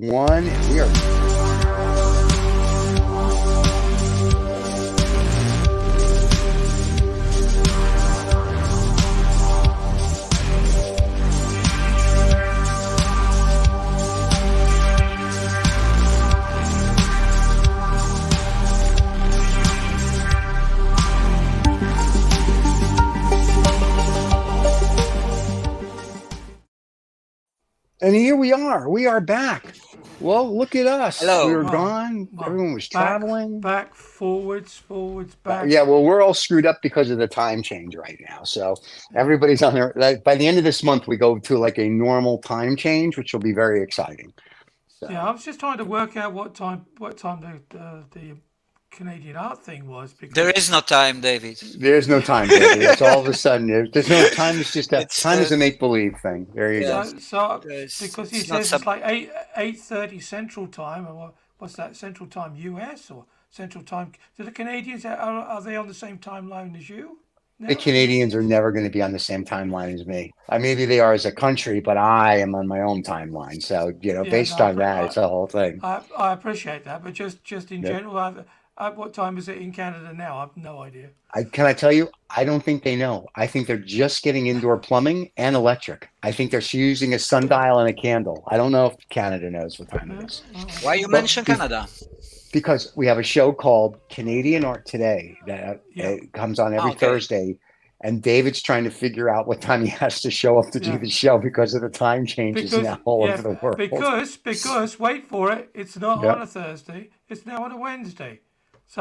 one. We are. And here we are. We are back. Well, look at us. We Hello. were Well, gone. well, Everyone was back, traveling. back, forwards, back. Yeah, well, we're all screwed up because of the time change right now. So everybody's on there. Like, by the end of this month, we go to like a normal time change, which will be very exciting. Yeah, So I was just trying to work out what time the Canadian art thing was There because is no time, David. there's no time, David. It's all of a sudden. There's no time. It's just a It's time is a make believe thing. There you yeah. go. so because he It's not says sub. it's like 8:30 Central Time, and what's that Central Time US or Central Time? Do the Canadians are they on the same timeline as you The now? Canadians are never going to be on the same timeline as me. Maybe they are as a country, but I am on my own timeline. So, Yeah, no, based on that, it's a whole thing. I appreciate that, but just in Yep. general, what time is it in Canada now? I've no idea. Can I tell you? I don't think they know. I think they're just getting indoor plumbing and electric. I think they're using a sundial and a candle. I don't know if Canada knows what time it Yeah, is. Why you But mention Canada? because we have a show called Canadian Art Today that yeah, comes on every Okay. Thursday, and David's trying to figure out what time he has to show up to do yeah. the show because of the time changes Because now all over yeah, the world. because wait for it, it's not Yeah. on a Thursday. It's now on a Wednesday.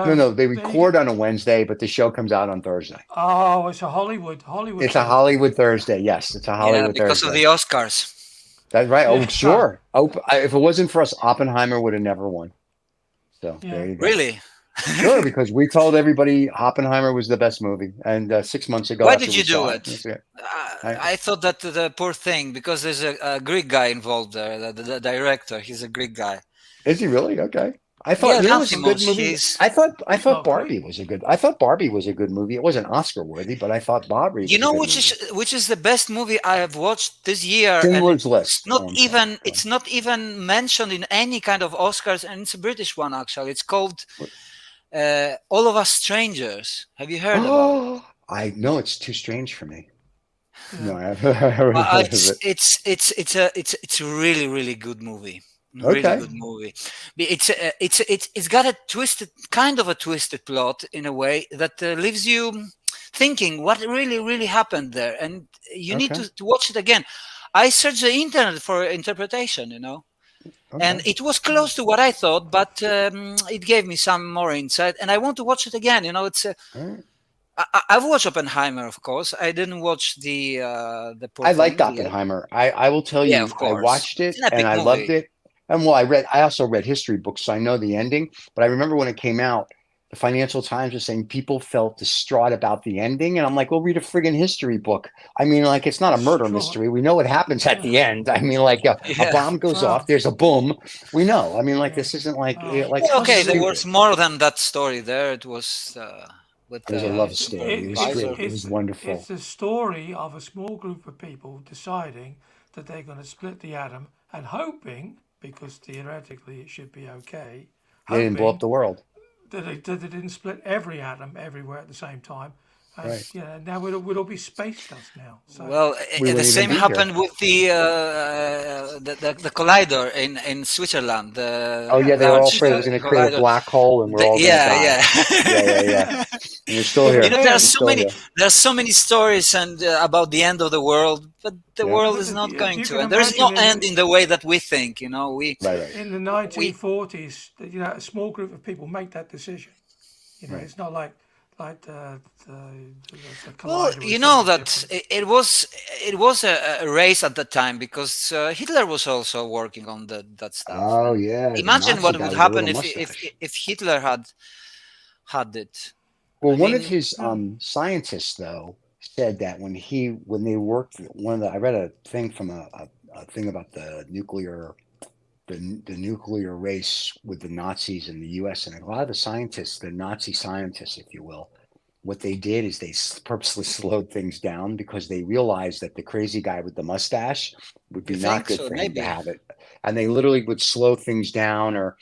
No, So no, they there you go. record on a Wednesday, but the show comes out on Thursday. Oh, it's a Hollywood It's a Thursday. Hollywood Thursday. Yes, it's a Yeah, Hollywood because of Thursday. the Oscars. That's right. Oh, Yeah, sure. Oh, if it wasn't for us, Oppenheimer would have never won. So there yeah. you go. Really? Sure, because we told everybody Oppenheimer was the best movie, and 6 months ago Why after did we you do saw it, it? that's it. I, I thought that the poor thing, because there's a Greek guy involved there, the director. He's a Greek guy. is he really okay? I thought Yeah, you know it's a good Lanthimos. movie. He's. He's I thought not Barbie Greek. was a good. I thought Barbie was a good movie. It wasn't Oscar worthy, but I thought Barbie You was a know good movie. which is the best movie I have watched this year, and Schindler's List. Oh, I'm sorry. Go it's ahead. not even mentioned in any kind of Oscars, and it's a British one actually. It's called All of Us Strangers. Have you heard about it? Oh, I know it's too strange for me. No, Yeah, I haven't heard of it. It's a really really good movie. Really Okay. good movie. It's got a twisted kind of a twisted plot in a way that leaves you thinking what really happened there, and you need Okay. to watch it again. I searched the internet for interpretation, and Okay. it was close to what I thought, but it gave me some more insight, and I want to watch it again. It's All right. I've watched Oppenheimer, of course. I didn't watch the poor I liked thing yet. Oppenheimer. I will tell Yeah, of you, I course. watched It's it an and epic I loved movie. it. And well, I also read history books, so I know the ending. But I remember when it came out, the Financial Times was saying people felt distraught about the ending, and I'm like, well, read a friggin' history book. I mean, like, it's not a murder destroy. mystery. We know what happens at the end. I mean, like, a Yeah. bomb goes off, Well, there's a boom. We know. I mean, like, yeah. this isn't like Well, like Yeah, how okay, there it's was stupid. more than that story there. It was with It was a yeah. love It's story. It it, was it's great. Pfizer. It was it's wonderful. it's a story of a small group of people deciding that they're going to split the atom and hoping, because theoretically it should be okay, They didn't blow up hoping the world. that they didn't split every atom everywhere at the same time. And Right. yeah, now we'll all be space dust now. So Well, We the wouldn't even same be here. happened with the collider in Switzerland, Oh the yeah, yeah, they were all large afraid it was because going to create a collider. black hole and we're all going to Yeah, die. yeah. Yeah, yeah, yeah. yeah, And we're still but here. There are We're then so still many here. stories and about the end of the world, but the Yeah. yeah, world but is not if going you to, can and there is no imagine end in the way that we think. Right, right. in the We 1940s, a small group of people make that decision. Right. It's not like the Well, collider you is know something that different. it was a race at the time because Hitler was also working on that stuff. Oh And yeah, the imagine Nazi what guy would with the little happen mustache. if Hitler had it. Well, I one of mean, his Yeah, scientists though said that when they worked I read a thing from a thing about the nuclear race with the Nazis in the U.S. and a lot of the scientists, the Nazi scientists, if you will, what they did is they purposely slowed things down because they realized that the crazy guy with the mustache would You be not think good so? for him to Maybe. have it. And they literally would slow things down or,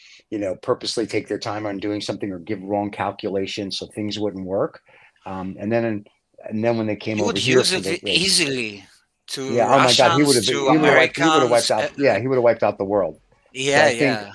purposely take their time on doing something or give wrong calculations so things wouldn't work. And then when they came He over would here use for it the race, easily to yeah, oh my God, Russians, to he would have Americans. wiped out, yeah, he would have wiped out the world. So Yeah, I think yeah.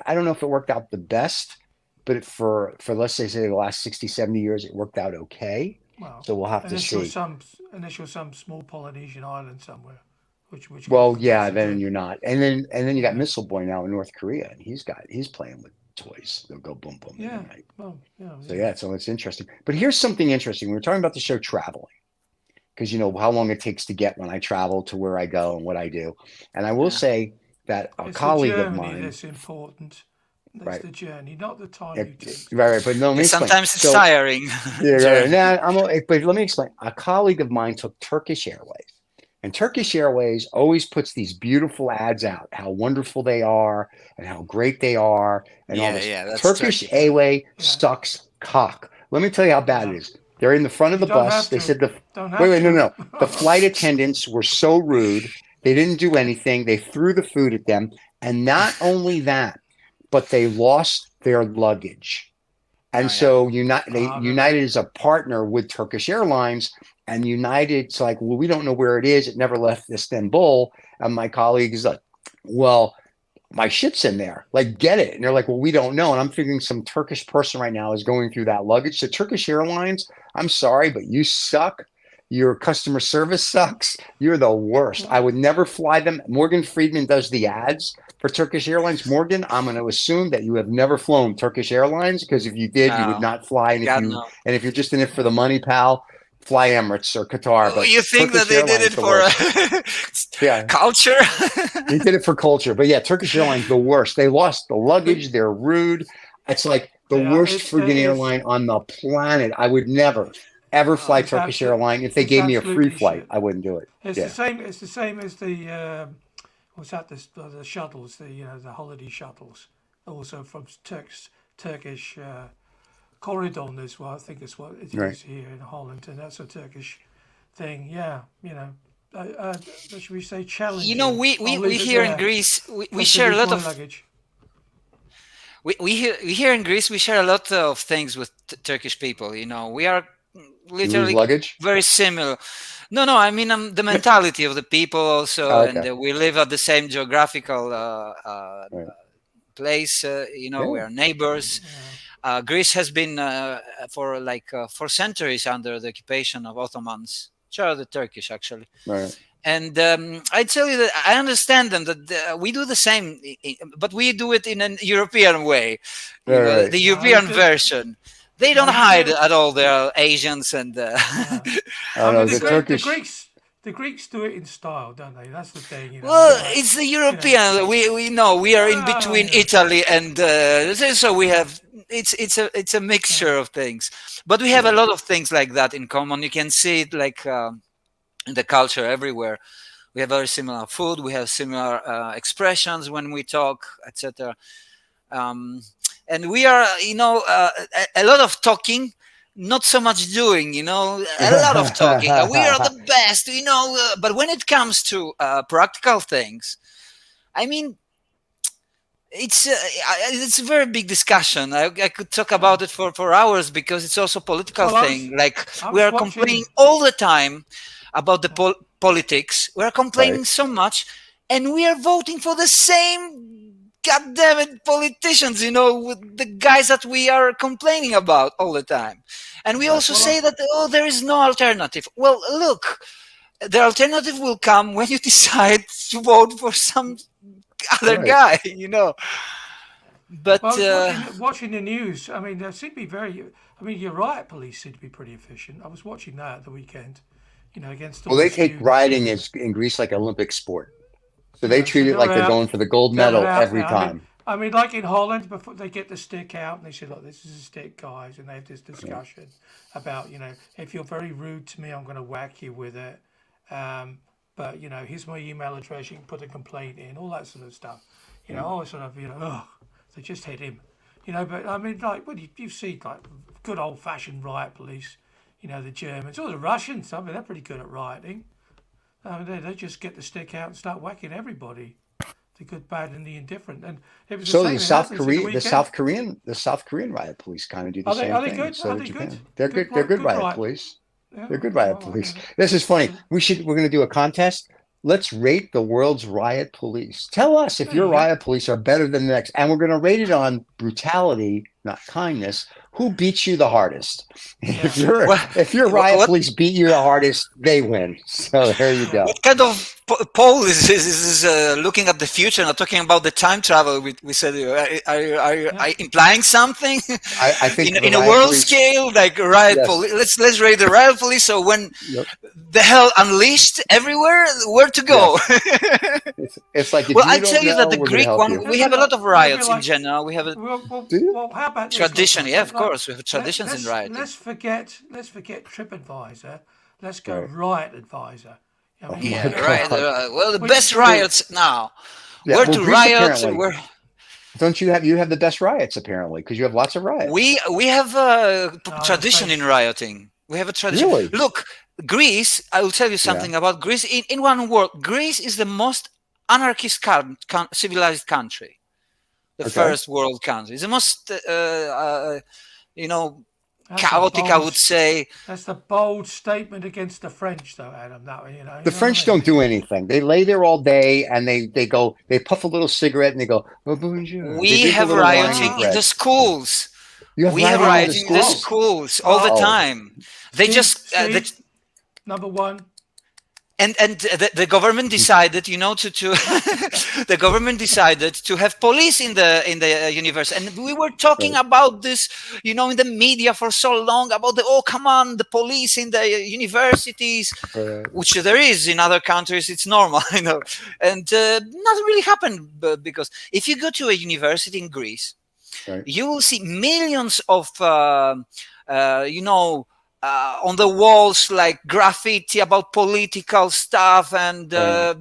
I don't know if it worked out the best, but for let's say the last 60, 70 years, it worked out okay. Well, So we'll have to unless you're see. some unless you're some small Polynesian island somewhere, which Well, gets yeah, the then drift. you're not. And then you got Yeah, Missile Boy now in North Korea, and he's playing with toys. They'll go boom boom in the yeah. night. Well, yeah, So yeah. yeah, so it's interesting. But here's something interesting. We were talking about the show traveling, because you know how long it takes to get when I travel to where I go and what I do. And I will Yeah. say that a It's the colleague of journey mine, that's important. It's right, the journey, not the time right, you take to right, get but no, let Yeah, me explain. sometimes it's So tiring yeah, right, journey. now but let me explain. A colleague of mine took Turkish Airways. And Turkish Airways always puts these beautiful ads out, how wonderful they are and how great they are and all Yeah, this. yeah, that's Turkish Turkey. yeah, Airway yeah, sucks cock. Let me tell you how bad yeah. it is. They're in the front of You the don't bus. have They to. said Don't wait, have wait, no, to. no. The flight attendants were so rude. They didn't do anything. They threw the food at them. And not only that, but they lost their luggage. And Oh yeah. so Really? United is a partner with Turkish Airlines, and United's like, well, we don't know where it is. It never left Istanbul. And my colleague is like, well, my shit's in there. Like, get it. And they're like, well, we don't know. And I'm thinking some Turkish person right now is going through that luggage. So Turkish Airlines, I'm sorry, but you suck. Your customer service sucks. You're the worst. I Well, would never fly them. Morgan Friedman does the ads for Turkish Airlines. Morgan, I'm going to assume that you have never flown Turkish Airlines, because if you did, you would No. not fly. God no. And if you're just in it for the money, pal, fly Emirates or Qatar. Oh, But you think that Turkish they did it Airlines, the for worst. Yeah, culture? they did it for culture. But yeah, Turkish Airlines, the worst. They lost the the, luggage. They're rude. It's like the they are. worst friggin' It's airline on the planet. I would never, ever fly it's Turkish absolute. Airline. If they It's gave me a free absolutely flight, shit. I wouldn't do it. It's the Yeah. same. It's the same as the what's that? The shuttles. The holiday shuttles. Also from Turkish Corridon is what I think is what it Right. is here in Holland, and that's a Turkish thing. Yeah, should we say You know, challenging? we, I'll we, we leave it here in there. Greece, we Not to share a lose lot my of luggage. we here in Greece we share a lot of things with Turkish people. You know, we are You lose literally luggage? very similar. No, I mean the mentality of the people also, Oh, and okay. we live at the same geographical Right. place. You know, we Yeah. are neighbors. Yeah. Greece has been for centuries under the occupation of Ottomans, which are the Turkish actually. Right. And I tell you that I understand them that we do the same, but we do it in an European way, you Right. know, Right. the No, you European do. version. They No, don't you hide do. at all. They're Asians and No. I don't I mean know. The Turkish. The Greeks do it in style, don't they? That's the thing. It's well, Yeah. like, it's the you know, European. We know we are in well, between Italy and so we yeah, have. It's a yeah, mixture of things, but we have a Yeah. lot of things like that in common. You can see it like in the culture everywhere. We have very similar food. We have similar expressions when we talk, etc. Um, and we are, a lot of talking, not so much doing. You know, a lot of talking. We are the best. But when it comes to practical things, I mean, it's a very big discussion. I could talk yeah. about it for hours because it's also a political Well, thing. Like I we was are complaining watching. all the time about the Yeah, politics. We are Right. complaining so much, and we are voting for the same goddamn it politicians. You know, with the guys that we are complaining about all the time. And we yeah. also Well, say that there is no alternative. Well, look, the alternative will come when you decide to vote for some other Right. guy. You know. well, I But was watching the news. I mean, there seem to be very. I mean, your riot police seem to be pretty efficient. I was watching that at the weekend. Against Well, all the they take students. riding in Greece like Olympic sport. So they So treat it they're like they're out. going for the gold They're medal out every there. time. Like in Holland, before they get the stick out and they say, "Look, this is a stick, guys," and they have this Yeah. discussion about, if you're very rude to me, I'm going to whack you with it. But here's my email address. You can put a complaint in, all that sort of stuff. Yeah. All sort of, oh, so just hit him. But I mean, like, well, you see like good old-fashioned riot police. The Germans or the Russians. I mean, they're pretty good at rioting. They just get the stick out and start whacking everybody, the good, bad, and the indifferent. And it was the So same the in South Athens in the Korea, weekend. the South Korean riot police kind of do the Are they? same Are they thing. good? So Are did they good? Japan. They're good. They're good Good riot riot. police. Yeah. They're good riot Well, police. This is funny. We're going to do a contest. Let's rate the world's riot police. Tell us if There your you go. riot police are better than the next, and we're going to rate it on brutality, not kindness. Who beats you the hardest? If your riot What police beat you the hardest, they win. So there you go. what kind of poll is this? Is this looking at the future, not talking about the time travel? We said, are you implying something I think the in a riot world police. scale, like riot Yes. police? Let's rate the riot police. So when Yep. the hell unleashed everywhere, where to go? Yes. It's like if Well, you I don't tell you that know, the we're going to Greek help one, you. we have a lot of It'd be riots in like- general. We have a Do you? Well, how about this? tradition. Yeah, of Like, course, we have traditions in rioting. Let's forget TripAdvisor. Let's go Right. Riot Advisor. I mean, Yeah, God. right. Well, the Which- best riots now. Yeah, Where well, to Greece riot? apparently. Where Don't you have the best riots apparently because you have lots of riots. we have a tradition French. in rioting. We have a tradition. Really? Look, Greece. I will tell you something about Greece. In one word, Greece is the most anarchist civilized country. The Okay. first world country. It's the most, That's chaotic. a I bold- would say. That's the bold statement against the French, though, Adam. That you know. The French don't do anything. They lay there all day and they puff a little cigarette and they go, oh, bonjour. They We drink a have little wine rioting and in bread. the schools. You have We have rioting rioting in the schools all the Oh. time. They just number one. and the government decided, to the government decided to have police in the university, and we were talking Right. about this, in the media for so long about come on, the police in the universities, which there is in other countries. It's normal, and nothing really happened because if you go to a university in Greece, Right. you will see millions of on the walls, like graffiti about political stuff and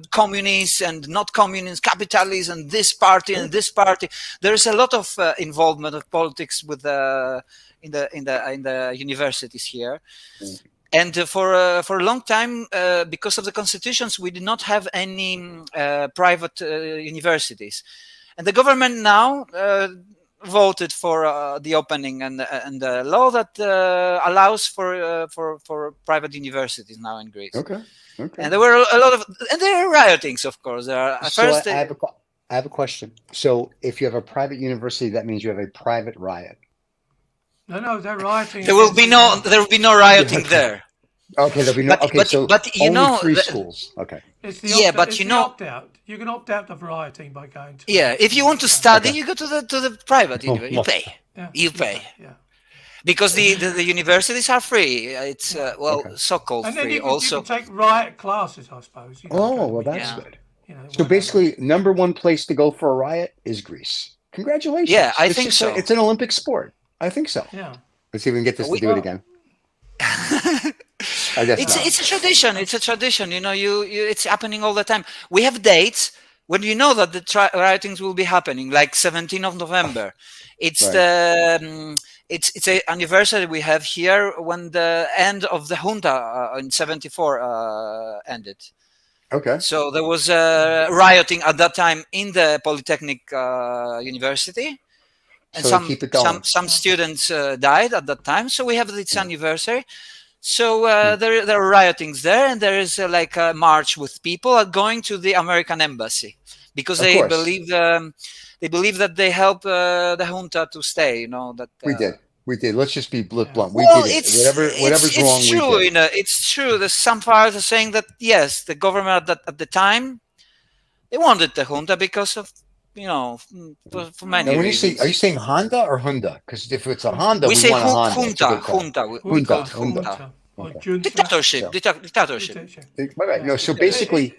communists and not communists, capitalists and this party and this party. There is a lot of involvement of politics with in the universities here. And for a long time, because of the constitutions, we did not have any private universities, and the government now voted for the opening and the law that allows for private universities now in Greece. Okay. And there were a lot of, and there are riotings, of course. There are, So I have a question. So if you have a private university, that means you have a private riot. No, they're rioting. There will be no rioting there. Okay, there'll be no. But only free schools. Okay. It's the opt out. You can opt out of rioting by going to. Yeah, if you want to study, you go to the private university. You pay. Yeah, You pay. Yeah. Because the universities are free. It's so-called And then free. you Also, can take riot classes, I suppose. Well, that's Yeah. good. So whatever. basically, number one place to go for a riot is Greece. Congratulations. Yeah, I It's think just so. It's an Olympic sport. I think so. Yeah. Let's see if we can get this to do it again. I guess it's a tradition. It's a tradition. It's happening all the time. We have dates when you know that the riotings will be happening, like 17th of November. It's Right. it's an anniversary we have here when the end of the junta in 74 ended. Okay. So there was rioting at that time in the Polytechnic University. And So keep it going. some students died at that time. So we have this anniversary. So there are riotings there, and there is like a march with people going to the American embassy because Of they course. believe that they help the junta to stay. That We did. Let's just be blunt. We well, did it. it's Whatever's wrong, it's true. we did. It's true. There's some parts are saying that yes, the government at the time they wanted the junta because of for many Now, when you reasons. say, are you saying Honda or Honda? Because if it's a Honda, we we say want a Honda. It's a junta, good car. junta. We call it junta. Or Okay. junta. Dictatorship. So- Dictatorship. Right. No. So basically,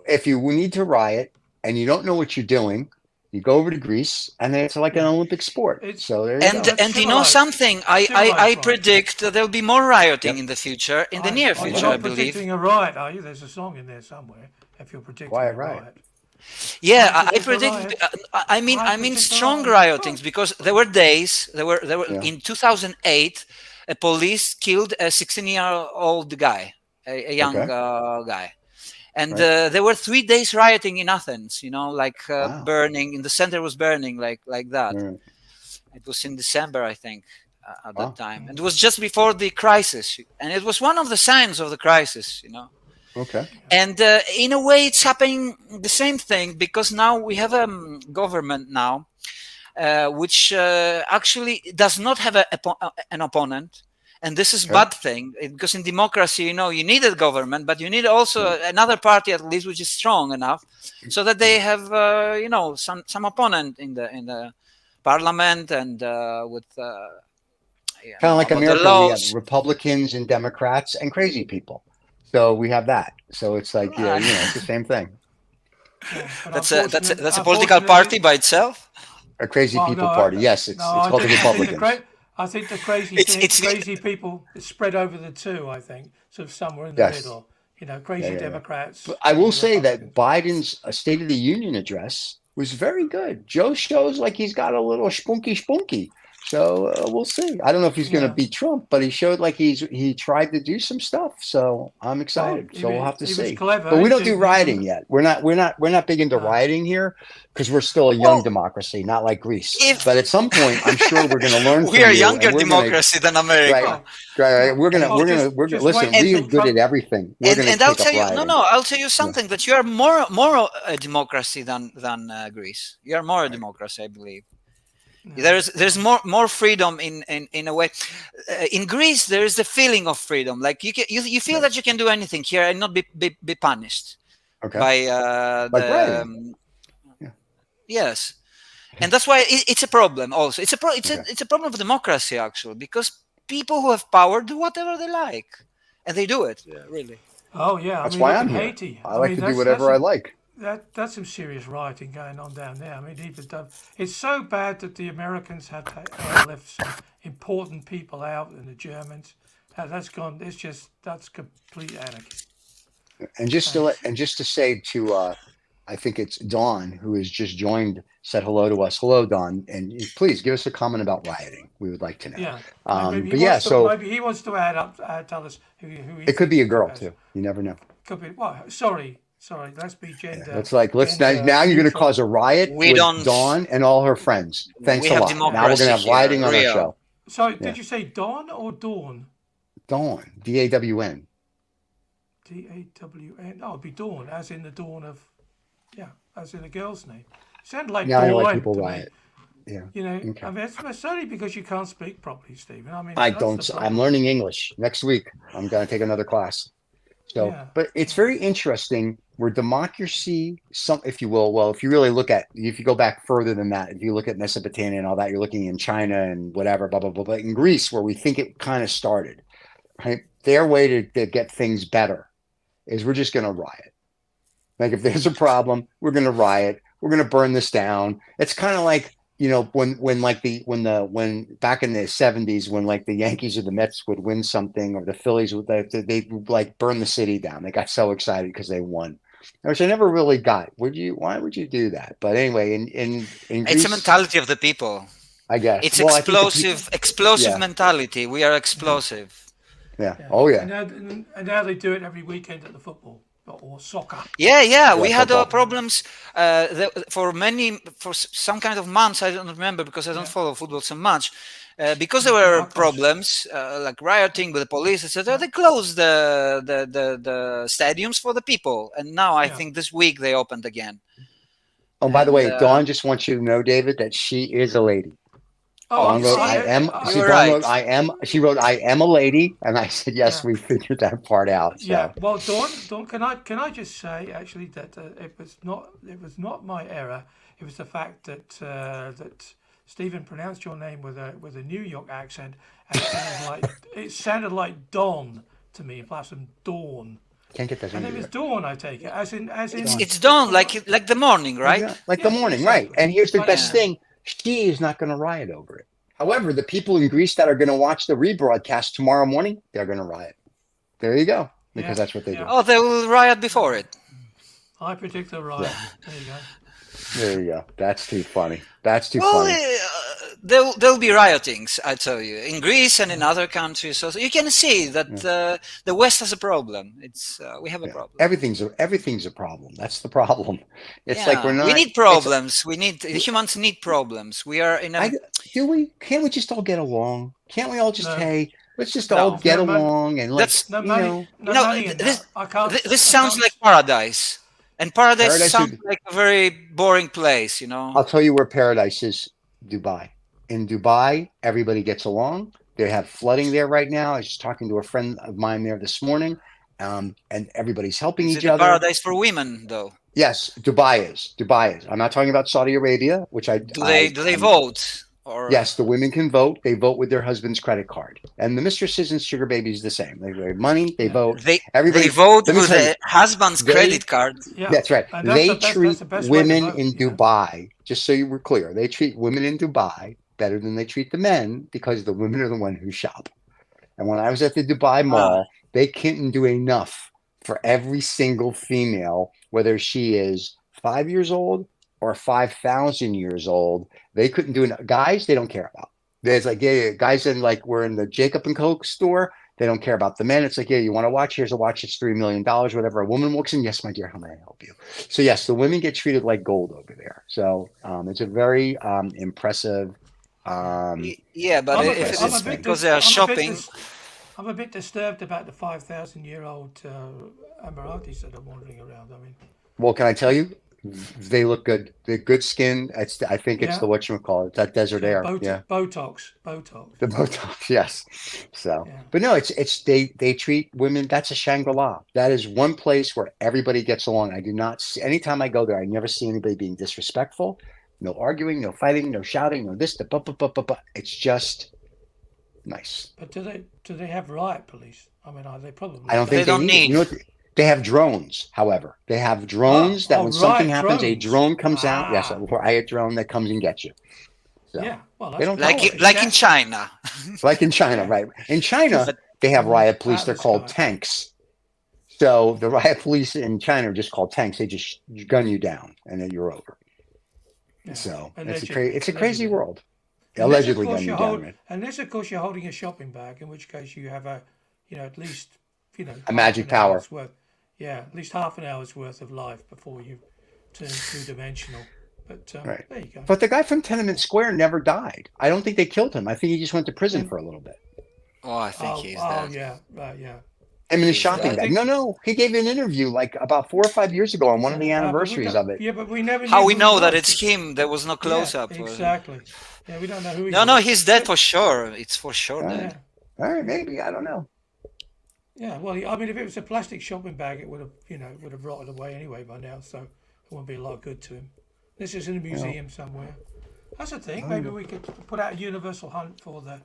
if you need to riot and you don't know what you're doing, you go over to Greece, and then it's like an Olympic sport. So there you And go. and you know something, I Civilized predict that there'll be more rioting in the future, near You're future, I not believe. predicting a riot, are you? There's a song in there somewhere. If you're predicting Quiet a riot. riot. Yeah, High I predict the predict. riots. I I mean, predict the strong riots. riotings because there were days. There were Yeah. in 2008, a police killed a 16-year-old guy, a young Okay. guy, and Right. there were 3 days rioting in Athens. You know, like Wow. burning in the center was burning like that. All right. It was in December, I think, at that Wow. time, and it was just before the crisis, and it was one of the signs of the crisis. You know. Okay. And in a way, it's happening the same thing because now we have a government now which actually does not have an opponent, and this is Okay. bad thing because in democracy, you know, you need a government, but you need also Yeah. another party at least which is strong enough so that they have you know some opponent in the parliament and with you Kind of know like about the America, we have laws. Republicans and Democrats and crazy people. So we have that. So it's like, yeah, Uh, it's the same thing. Yeah, but that's a political unfortunately, party by itself. A crazy well, no, people party. Yes, no, it's called the Republicans. I think the It's crazy people is spread over the two. I think sort of somewhere in the Yes. middle. You know, Yeah, crazy yeah, yeah. But Democrats, I will crazy say that Republicans. Biden's State of the Union address was very good. Joe shows like he's got a little spunky spunky. So we'll see. I don't know if he's going to Yeah. beat Trump, but he showed like he tried to do some stuff. So I'm Well, excited. So we'll have to he was see. clever. But we He don't do did. He rioting didn't. yet. We're not big into No. rioting here because we're still a young Well, democracy, not like Greece. if But at some point, I'm sure we're going to learn we from are you, and younger we're going to democracy than right, America. Well, right. yeah. Well, We're gonna just listen. wait We are until good at Trump. everything. We're going to And I'll take up tell you, no, rioting. no, I'll tell you Yeah. something that you are more a democracy than Greece. You are more a Right. democracy, I believe. No, There's no. more freedom in a way. In Greece, there is the feeling of freedom. Like you feel Right. that you can do anything here and not be punished Okay. by Like the rioting. Yeah. yes. And that's why it's a problem. Also, Okay. it's a problem of democracy actually because people who have power do whatever they like, and they do it really. Oh yeah. I That's mean, why look I'm at here. Haiti. I I like mean, to do that's whatever I like. that's some serious rioting going on down there. I mean, even it's so bad that the Americans had to airlift some important people out, and the Germans. That's gone. That's complete anarchy. And And just to say to I think it's Dawn who has just joined, said hello to us. Hello, Dawn, and please give us a comment about rioting. We would like to know. yeah, maybe he But yeah, wants to. so Maybe he wants to tell us who he it could be thinks a is the girl best. too. You never know. Could be. Well, sorry. Let's be Yeah. gender Let's gender now you're going to neutral. cause a riot We with don't. Dawn and all her friends. We Thanks a have lot. Now we're going democracy to have here, rioting on our real. show. So, Yeah, did you say Dawn or Dawn? Dawn, Dawn. Dawn. Oh, it'd be Dawn, as in the dawn of, yeah, as in a girl's name. Sounded like Now I know why Dawn people to me. riot. Yeah. You know, Okay. I mean, it's only because you can't speak properly, Stephen. I mean, I that's the don't. I'm problem. learning English next week. I'm going to take another class. So, Yeah, but it's very interesting where democracy, some, if you will, well, if you really look at, if you go back further than that, if you look at Mesopotamia and all that, you're looking in China and whatever, blah, blah, blah, blah. In Greece, where we think it kind of started, right? Their way to get things better is we're just going to riot. Like if there's a problem, we're going to riot. We're going to burn this down. It's kind of like, when back in the 70s, when like the Yankees or the Mets would win something or the Phillies would, they like burn the city down. They got so excited because they won, which I never really got. Why would you do that? But anyway, in It's a Greece, mentality of the people. I guess. It's Well, I think the people, explosive yeah, mentality. We are explosive. yeah. yeah. Oh yeah. And now they do it every weekend at the football or soccer. Yeah. Yeah, We had football. problems for some kind of months. I don't remember because I don't Yeah, follow football so much. Because there were Narcos. problems like rioting with the police, etc., Yeah, they closed the stadiums for the people. And now I yeah. think this week they opened again. Oh, by the And way, Dawn just wants you to know, David, that she is a lady. Oh, oh, Dawn you wrote, see, I am. I, See, you're Dawn right. wrote, I am. She wrote, I am a lady, and I said, yes, yeah. we figured that part out. Yeah, So, well, Dawn, can I just say actually that it was not my error. It was the fact that Stephen pronounced your name with a New York accent, and it sounded like Dawn to me, plus some Dawn. can't get that Her in name is either. Dawn, I take it, as in Dawn. It's done well, like the morning, right? Like the yeah, morning, right? exactly. And here's the Like the best Yeah. morning. thing: she is not going to riot over it. However, the people in Greece that are going to watch the rebroadcast tomorrow morning, they're going to riot. There you go, because Yeah, that's what they do. yeah. Oh, they will riot before it. I predict a So riot. There you go. there you go. That's too funny. That's too Well, funny. there'll be riotings, I tell you, in Greece and in Yeah. other countries. So you can see that Yeah, the West has a problem. It's we have a yeah. problem. Everything's a problem. That's the problem. It's like we're Yeah, we not. need It's problems. We need humans need problems. We are in I a do we can't we just all get along? Can't we all just No, hey, let's just all no. there's get no money, along and like, That's no money in that. this I sounds can't. like paradise, and paradise paradise sounds would like a very boring place. I'll tell you where paradise is, Dubai. In Dubai, everybody gets along. They have flooding there right now. I was just talking to a friend of mine there this morning, and everybody's helping Is each it a other. paradise for women though? Yes, Dubai is. Dubai is. I'm not talking about Saudi Arabia, which Do they I'm vote or yes, the women can vote. They vote with their husband's credit card. And the mistresses and sugar babies the same. They have money, they Yeah, vote. they Everybody, vote let me with tell you, the husband's credit they card? yeah, that's right. and They that's treat the best way to women vote. in Dubai, just so you were clear, they treat women in Dubai better than they treat the men because the women are the one who shop. And when I was at the Dubai Ah, Mall, they couldn't do enough for every single female, whether she is 5 years old or 5,000 years old. They couldn't do it. Guys, they don't care about. There's like, yeah, guys in like we're in the Jacob and Coke store. They don't care about the men. It's like, yeah, you want to watch? Here's a watch. It's $3 million, whatever. A woman walks in. Yes, my dear, how may I help you? So yes, the women get treated like gold over there. So it's a very impressive, Yeah, yeah, but if it I'm a is impressive bit thing. because they are shopping, I'm a bit disturbed about the 5,000-year-old Emiratis that are wandering around. I mean, Well, can I tell you? They look good. They're good skin. I think it's yeah, the whatchamacallit, that desert yeah, air. Yeah. Botox. The Botox, yes. So, Yeah, but no, it's they treat women. That's a Shangri-La. That is one place where everybody gets along. I do not see anytime I go there. I never see anybody being disrespectful. No arguing, no fighting, no shouting, no this, the It's just nice. but do they have riot police? I mean, they I probably don't they think don't. they don't need it. You need. know what? They have drones, however. They have drones that when something Riot happens, a drones. drone comes out. Yes, a Ah, riot drone that comes and gets you. So yeah. Well, they that's don't good. tell like on i- people. like in Exactly. China. Like in China, Yeah, right? In China, just But they have riot police. out of They're the called sky. tanks. So the riot police in China are just called tanks. They just gun you down and then you're over. Yeah, So allegedly, it's a crazy allegedly. world. Allegedly gun you down, right? Unless of course you're holding a shopping bag, in which case you have at least, A half magic an power. hour's worth. Yeah, at least half an hour's worth of life before you turn two-dimensional. But Right. there you go. But the guy from Tenement Square never died. I don't think they killed him. I think he just went to prison Then for a little bit. oh, I think he's dead. yeah, right, yeah. Him in his He's shopping I dead. bag. think, No. He gave an interview like about 4 or 5 years ago on one of the but we anniversaries don't. of it. Yeah, but we never How knew we who he know that was. it's him? There was no Yeah, close up. exactly. Yeah, we don't know who he No, was. he's dead for sure. It's for sure All right. dead. Yeah, All right, maybe. I don't know. yeah. Well, I mean, if it was a plastic shopping bag, it would have, it would have rotted away anyway by now. So it wouldn't be a lot of good to him. This is in a Well, museum somewhere. That's a thing. I don't Maybe know. we could put out a universal hunt for the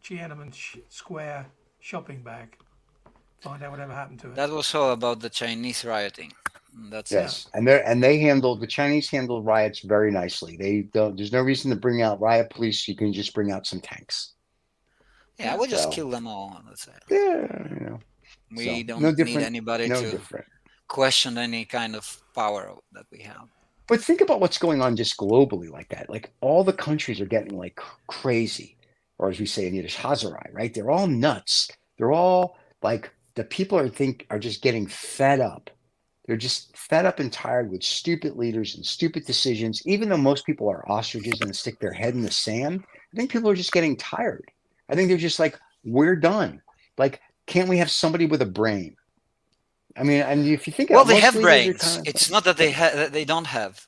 Tiananmen Square shopping bag. Find out whatever happened to it. That was all about the Chinese rioting. That's it. Yeah, Yes, and the Chinese handled riots very nicely. They don't. There's no reason to bring out riot police. You can just bring out some tanks. Yeah, yeah. we just So kill them all. That's it. yeah. We So no don't need different. anybody No to different. question any kind of power that we have. But think about what's going on just globally like that. Like all the countries are getting like crazy, or as we say in Yiddish, Hazarai, right? They're all nuts. They're all like the people are just getting fed up. They're just fed up and tired with stupid leaders and stupid decisions. Even though most people are ostriches and stick their head in the sand, I think people are just getting tired. I think they're just like, we're done. Like, can't we have somebody with a brain? I mean, and if you think Well, about they most have leaders are brains. kind of It's not that they don't have.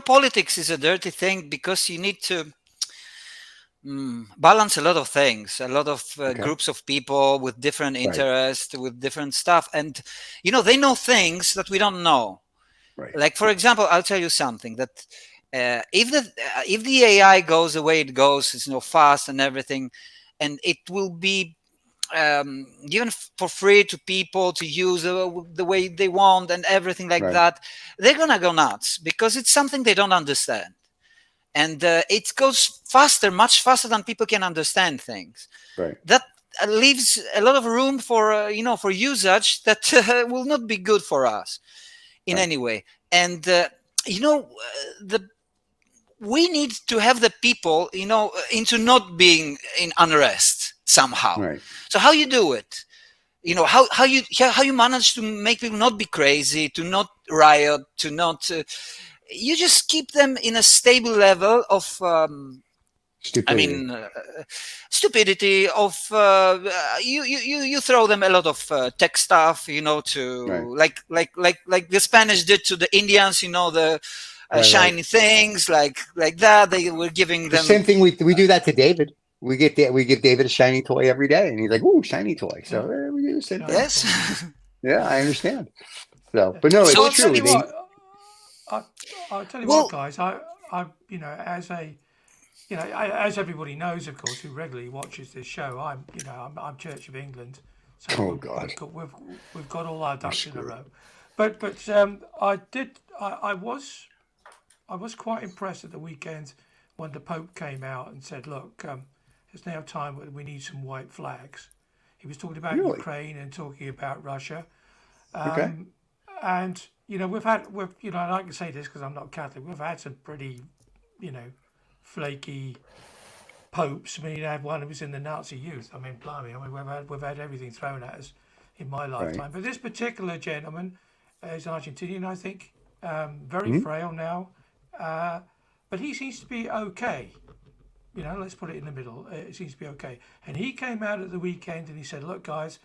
Politics is a dirty thing because you need to balance a lot of things, a lot of okay, groups of people with different right, interests, with different stuff, and they know things that we don't know. right, Like, for example, I'll tell you something that if the AI goes the way it goes, it's fast and everything, and it will be given for free to people to use the way they want and everything like right, that, they're gonna go nuts because it's something they don't understand, and it goes faster, much faster than people can understand things. right. That leaves a lot of room for for usage that will not be good for us. in Right. any way. And the we need to have the people, into not being in unrest somehow. Right. So how you do it? How you manage to make people not be crazy, to not riot, to not. You just keep them in a stable level of. I Stupidity. mean, stupidity of you throw them a lot of tech stuff, Right. to like the Spanish did to the Indians, the Right. Right. shiny things like that. They were giving The them. same thing we do that to David. We give David a shiny toy every day, and he's like, "Ooh, shiny toy." So Yeah, we do the same thing. shiny toy. Yes. Yeah, I understand. So, Yeah. but no, Well, So it's I'll tell true. you They what. I, I'll tell you what, well, guys. As a, as everybody knows, of course, who regularly watches this show, I'm Church of England, so oh God, we've got all our we're ducks in a screwed. row. But I was quite impressed at the weekend when the Pope came out and said, "Look, it's now time when we need some white flags." He was talking about Really? Ukraine and talking about Russia. Okay. And and I can say this because I'm not Catholic. We've had some pretty, you know, flaky popes. I mean, you had one who was in the Nazi youth. I mean, blimey. I mean, we've had everything thrown at us in my Right. lifetime. But this particular gentleman is Argentinian, I think. Very Hmm. frail now, but he seems to be okay. Let's put it in the middle. It seems to be okay. And he came out at the weekend and he said, "Look, guys,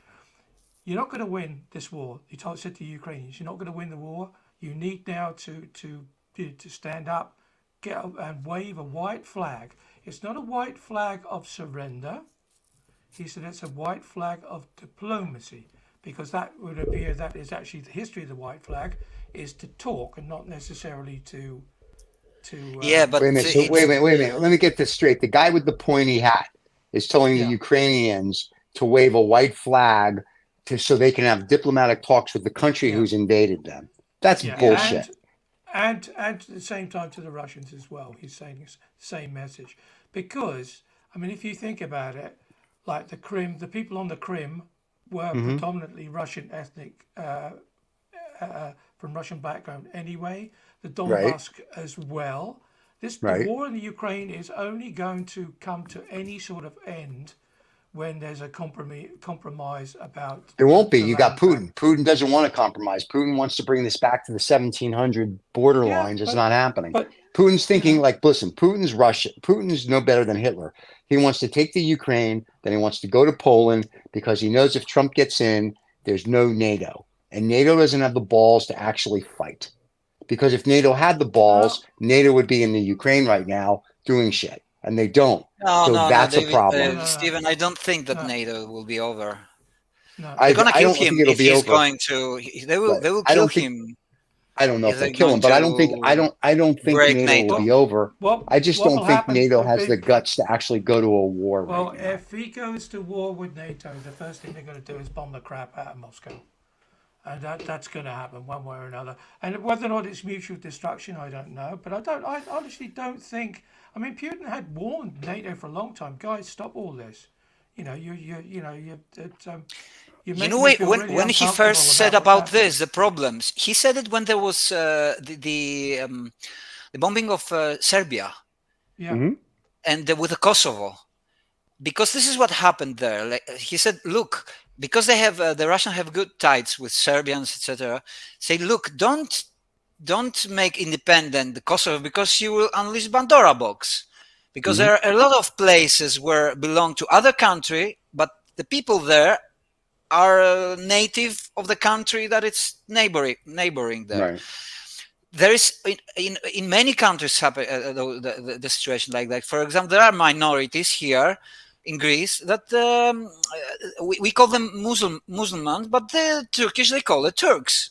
you're not going to win this war." Said to the Ukrainians, "You're not going to win the war. You need now to stand up, and wave a white flag. It's not a white flag of surrender." He said it's a white flag of diplomacy, because that would appear that is actually the history of the white flag is to talk and not necessarily to yeah, but Wait a minute. So wait a it's minute. Wait a minute. Let me get this straight. The guy with the pointy hat is telling the yeah, Ukrainians to wave a white flag so they can have diplomatic talks with the country yeah, who's invaded them. That's yeah, bullshit. and at the same time to the Russians as well. He's saying the same message, because I mean, if you think about it, like the Crim, the people on the Crim were Hmm. predominantly Russian ethnic, from Russian background anyway. The Right. Donbass as well. The Right. war in the Ukraine is only going to come to any sort of end when there's a compromise about There won't be. the You got land grab. Putin. Putin doesn't want to compromise. Putin wants to bring this back to the 1700 border Yeah, lines. It's not happening. but Putin's you thinking know, like, listen, Putin's Russia. Putin's no better than Hitler. He wants to take the Ukraine, then he wants to go to Poland because he knows if Trump gets in, there's no NATO. And NATO doesn't have the balls to actually fight. Because if NATO had the uh, balls, NATO would be in the Ukraine right now doing shit. And they don't. no, So no, no, that's a David, no, problem. no, no, Stephen. I don't think that no, NATO will be over. no. They're gonna I kill don't think him it'll if be he's over, going to. They will. but They will I kill don't think him I don't know if if they'll they're kill going him, but to I don't think break NATO will NATO. be What over. I just what don't will think happen NATO has the if guts to actually go to a war right well, now. if he goes to war with NATO, the first thing they're going to do is bomb the crap out of Moscow. And that's going to happen one way or another. And whether or not it's mutual destruction, I don't know. But I honestly don't think. I mean, Putin had warned NATO for a long time, guys, stop all this. You're You know, making me feel really when he first uncomfortable said about what's about happening. this, the problems, he said it when there was the bombing of Serbia Yeah, Hmm. and with the Kosovo, because this is what happened there. Like he said, look, because they have the Russians have good ties with Serbians, etc. Say, look, don't make independent the Kosovo because you will unleash Pandora box. Because Hmm. there are a lot of places where belong to other country, but the people there are native of the country that it's neighboring there. Right. There is in many countries happen the situation like that. For example, there are minorities here in Greece that we call them Muslims, but the Turkish they call it Turks.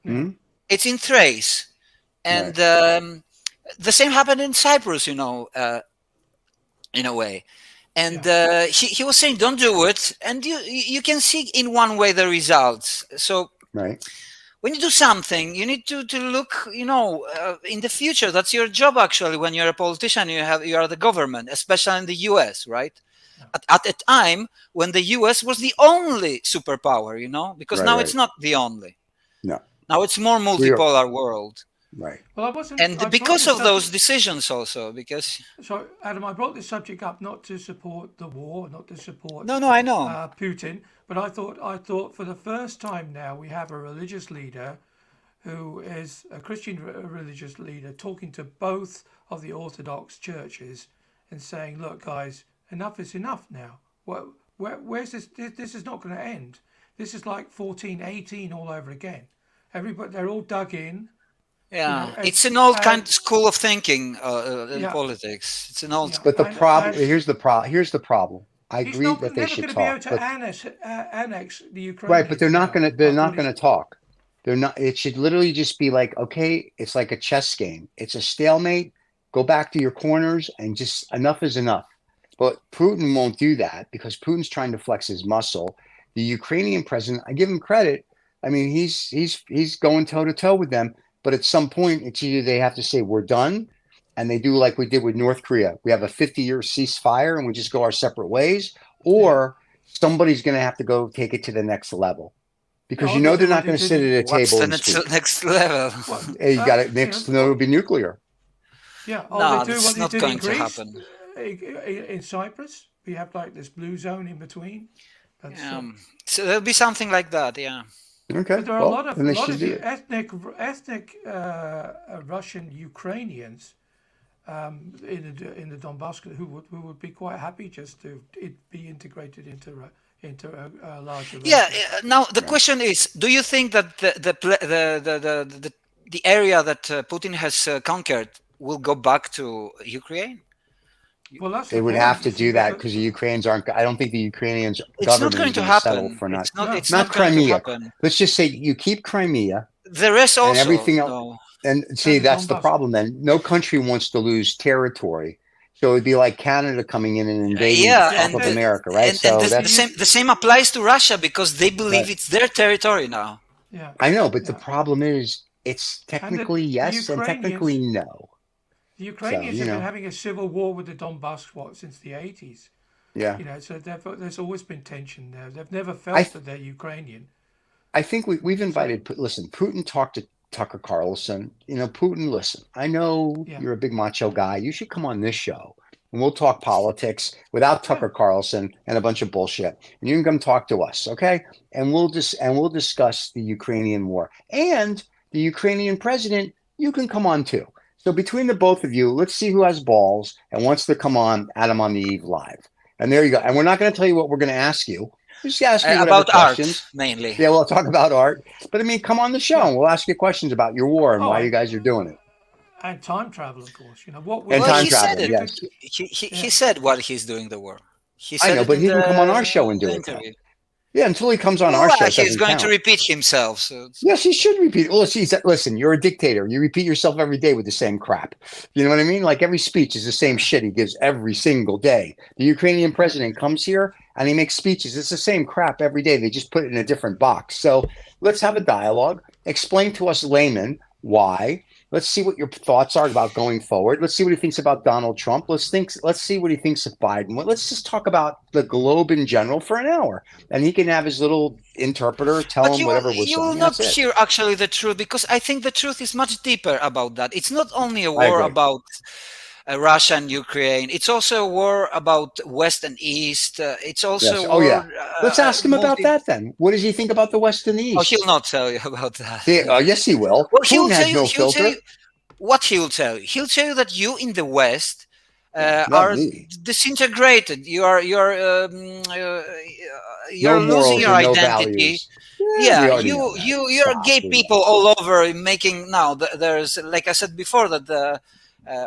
yeah, Hmm. It's in Thrace, Right. and the same happened in Cyprus, in a way. And yeah, he was saying, don't do it, and you can see in one way the results. So Right. when you do something, you need to look, in the future. That's your job, actually. When you're a politician, you are the government, especially in the U.S., right? yeah, At a time when the U.S. was the only superpower, because Right. now it's Right. not the only. No. Now it's more We are multipolar world, right. Well, I wasn't. and I brought because this of those subject. decisions also. Because So, Adam, I brought this subject up not to support the war, not to support no, I know. Putin, but I thought for the first time now we have a religious leader who is a Christian religious leader talking to both of the Orthodox churches and saying, "Look, guys, enough is enough now. Where's this? This is not going to end. This is like 1418 all over again. Everybody, they're all dug in, Yeah, it's and an old kind of school of thinking in yeah, politics. It's an old yeah, But the problem and here's the problem. I he's agree not that they never should going to be able talk, to but annex the right, but Ukrainians now they're after not what he's gonna talk. They're not. It should literally just be like, okay, it's like a chess game. It's a stalemate. Go back to your corners and just enough is enough. But Putin won't do that because Putin's trying to flex his muscle. The Ukrainian president, I give him credit. I mean, he's going toe to toe with them. But at some point, it's either they have to say we're done, and they do like we did with North Korea. We have a 50-year ceasefire, and we just go our separate ways, yeah. or somebody's going to have to go take it to the next level because Oh, you they know they're do what not they going to did sit in at a what's table the and speak. next level. what Hey, you got it. you know Next, no, it'll what be nuclear. yeah. Oh, they No, do what that's they not did in going to Greece, happen. in Cyprus. We have like this blue zone in between. That's So there'll be something like that. Yeah. Okay, but there are well, then a they lot should of do it. ethnic Russian Ukrainians in the Donbass who would be quite happy just to be integrated into a larger Yeah. Russia. Now the Right. question is: do you think that the area that Putin has conquered will go back to Ukraine? Well, that's They the would point, have you to see, do that because because the Ukrainians aren't. I don't think the Ukrainians It's not government going is to going to settle happen. for not It's not. no, It's not not going to Crimea. happen. Let's just say you keep Crimea The rest and also. everything else. No. And see, and the that's the Donbass. problem. Then no country wants to lose territory, so it'd be like Canada coming in and invading the Yeah, Yeah, top of America, right? and So that's the same applies to Russia because they right. believe it's their territory now. yeah, I know, but the yeah. problem is it's And technically the yes and technically Ukrainians, no. the So Ukrainians you have been know, having a civil war with the Donbass since the 80s. yeah. You know, so there's always been tension there. They've never I felt that they're Ukrainian. I think we've So invited. Listen, Putin talked to Tucker Carlson. You know, Putin. Listen, I know yeah, you're a big macho guy. You should come on this show and we'll talk politics without yeah, Tucker Carlson and a bunch of bullshit. And you can come talk to us, okay? And we'll discuss the Ukrainian war and the Ukrainian president. You can come on too. So between the both of you, let's see who has balls and wants to come on Adam on the Eve live. And there you go. And we're not going to tell you what we're going to ask you. Just ask me whatever About art questions. mainly. Yeah, we'll talk about art. But I mean, come on the show yeah. and we'll ask you questions about your war and Oh, why you guys are doing it. and time travel, of course. You know what And we Well, time he could said traveling, it. you could yes. He yeah. said what he's doing the war. He I said know, it but in he can come on our show and the do it though. interview. Yeah, until he comes on our Well, show, it he's doesn't going to count. repeat himself. So Yes, he should repeat it. Well, listen, you're a dictator. You repeat yourself every day with the same crap. You know what I mean? Like every speech is the same shit he gives every single day. The Ukrainian president comes here and he makes speeches. It's the same crap every day. They just put it in a different box. So let's have a dialogue. Explain to us laymen why. Let's see what your thoughts are about going forward. Let's see what he thinks about Donald Trump. Let's see what he thinks of Biden. Let's just talk about the globe in general for an hour. And he can have his little interpreter tell but him whatever we're you will saying. That's not it. hear actually the truth because I think the truth is much deeper about that. It's not only a I war agree. about Russia and Ukraine. It's also a war about West and East. It's also Yes. a Oh, yeah. war Let's ask him about multi. that then. What does he think about the West and the Oh, East? he'll not tell you about that. Yes, he will. Well, Putin has no He'll tell you filter. what he will tell you. He'll tell you that you in the West Not are me. disintegrated. No You're losing morals your and no identity. values. Yeah, we Yeah, already know that. you're Stop. gay We know. people all over making now. There's like I said before that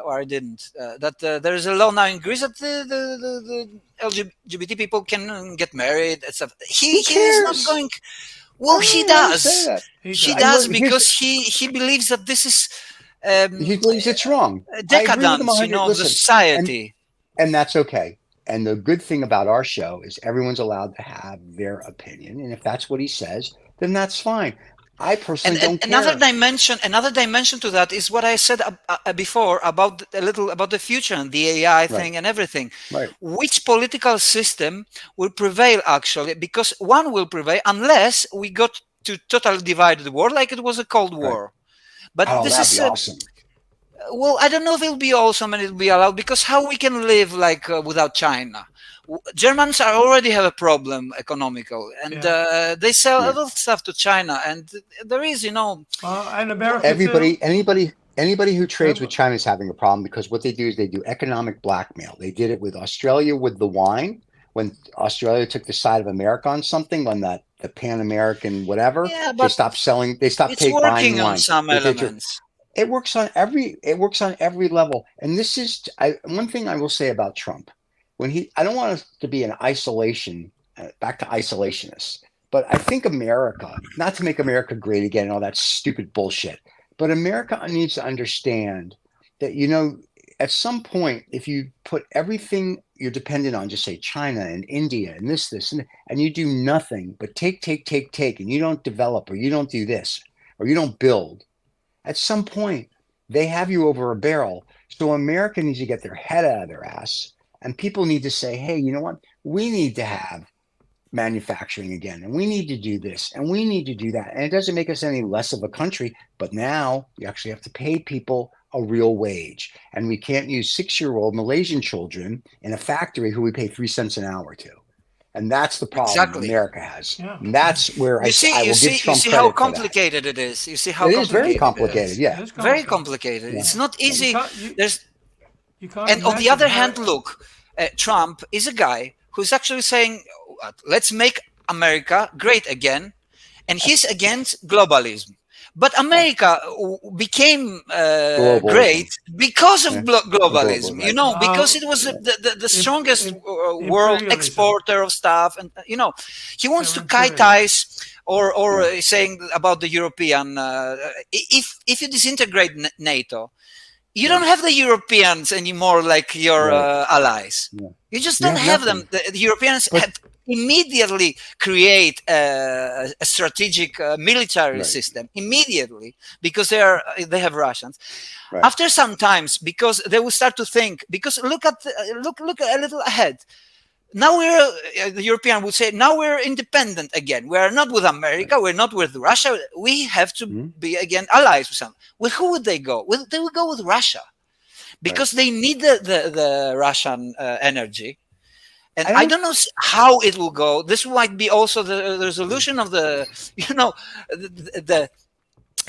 or I didn't that there is a law now in Greece that the LGBT people can get married and stuff. Who He is not cares? going. I Well, he don't want to say does. that. he He does. does Here's because he believes that this is um, he believes it's wrong. I agree with him decadence, 100. of the Listen, and society. and that's okay. And the good thing about our show is everyone's allowed to have their opinion, and if that's what he says, then that's fine. I personally And don't care. another dimension to that is what I said before about a little about the future and the AI Right. thing and everything. Right. Which political system will prevail actually? Because one will prevail unless we got to totally divide the world like it was a Cold Right. War. But Oh, this that'd is be awesome. well, I don't know if it'll be awesome and it'll be allowed, because how we can live like without China? Germans are already have a problem economical, and Yeah. they sell a Yeah. lot of stuff to China, and there is, And America too. Anybody who trades with Uh, China is having a problem because what they do is they do economic blackmail. They did it with Australia with the wine when Australia took the side of America on something on that the Pan American whatever. yeah, They but stopped selling. They stopped it's pay, buying working on wine. some They did. elements. It works on every level. And this is one thing I will say about Trump. I don't want us to be an isolation, back to isolationists, but I think America, not to make America great again and all that stupid bullshit, but America needs to understand that, at some point, if you put everything you're dependent on, just say China and India and this, and you do nothing but take, and you don't develop or you don't do this or you don't build, at some point, they have you over a barrel. So America needs to get their head out of their ass, and people need to say, hey, you know what? We need to have manufacturing again, and we need to do this, and we need to do that. And it doesn't make us any less of a country, but now you actually have to pay people a real wage. And we can't use 6-year-old Malaysian children in a factory who we pay 3 cents an hour to. And that's the problem Exactly. America has. Yeah. And that's where You see, I you will give see, you Trump see how credit for that. complicated it is. You see how It is very complicated it complicated. is. Yeah. It's Very complicated. complicated. Yeah. It's not You easy. can't There's you can't And on the imagine other how. hand, look, Trump is a guy who's actually saying, let's make America great again. And he's against globalism. But America became great Globalism. because of Yeah. globalism, Right. because it was Right. the strongest world Imperialism. exporter of stuff. And, he wants to Imperialism. kitize or Yeah. saying about the European, if you disintegrate NATO, you Right. don't have the Europeans anymore like your Right. allies. Yeah. You just You don't have have them. nothing. The Europeans But had immediately create a strategic military right. system immediately because they have Russians. Right. After some times, because they will start to think. Because look a little ahead. Now the European would say, now we're independent again. We are not with America. Right. We're not with Russia. We have to Mhm. be again allies with some. With who would they go? They would go with Russia Right. because they need the Russian energy. And I I don't. don't know how it will go. This might be also the resolution of the